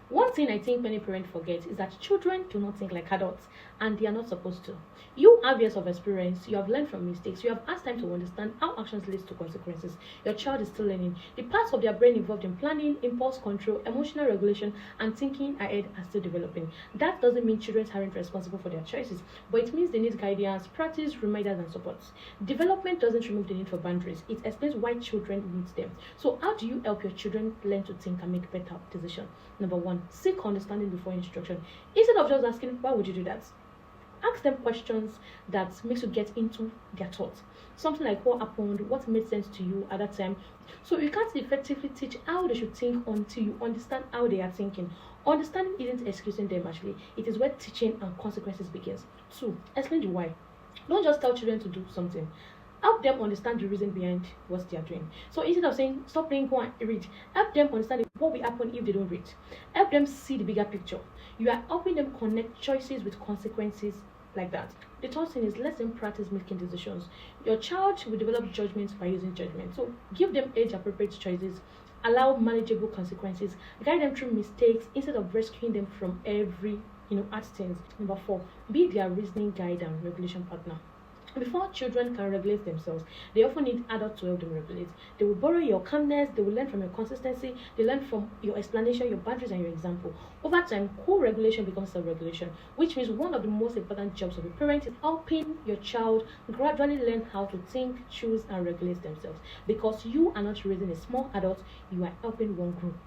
One thing I think many parents forget is that children do not think like adults, and they are not supposed to. You have years of experience, you have learned from mistakes, you have asked time to understand how actions lead to consequences. Your child is still learning. The parts of their brain involved in planning, impulse control, emotional regulation, and thinking ahead are still developing. That doesn't mean children aren't responsible for their choices, but it means they need guidance, practice, reminders, and support. Development doesn't remove the need for boundaries, it explains why children need them. So, how do you help your children learn to think and make better decisions? Number one, seek understanding before instruction. Instead of just asking, why would you do that? Ask them questions that makes you get into their thoughts. Something like what happened, what made sense to you at that time. So you can't effectively teach how they should think until you understand how they are thinking. Understanding isn't excusing them actually. It is where teaching and consequences begins. Two, explain the why. Don't just tell children to do something. Help them understand the reason behind what they are doing. So instead of saying stop playing, go and read, help them understand what will happen if they don't read. Help them see the bigger picture. You are helping them connect choices with consequences like that. The third thing is let them practice making decisions. Your child will develop judgment by using judgment. So give them age appropriate choices, allow manageable consequences, guide them through mistakes instead of rescuing them from every hard things. Number four, be their reasoning guide and regulation partner. Before children can regulate themselves, they often need adults to help them regulate. They will borrow your calmness, they will learn from your consistency, they learn from your explanation, your boundaries, and your example. Over time, co-regulation becomes self-regulation, which means one of the most important jobs of a parent is helping your child gradually learn how to think, choose, and regulate themselves. Because you are not raising a small adult, you are helping one grow.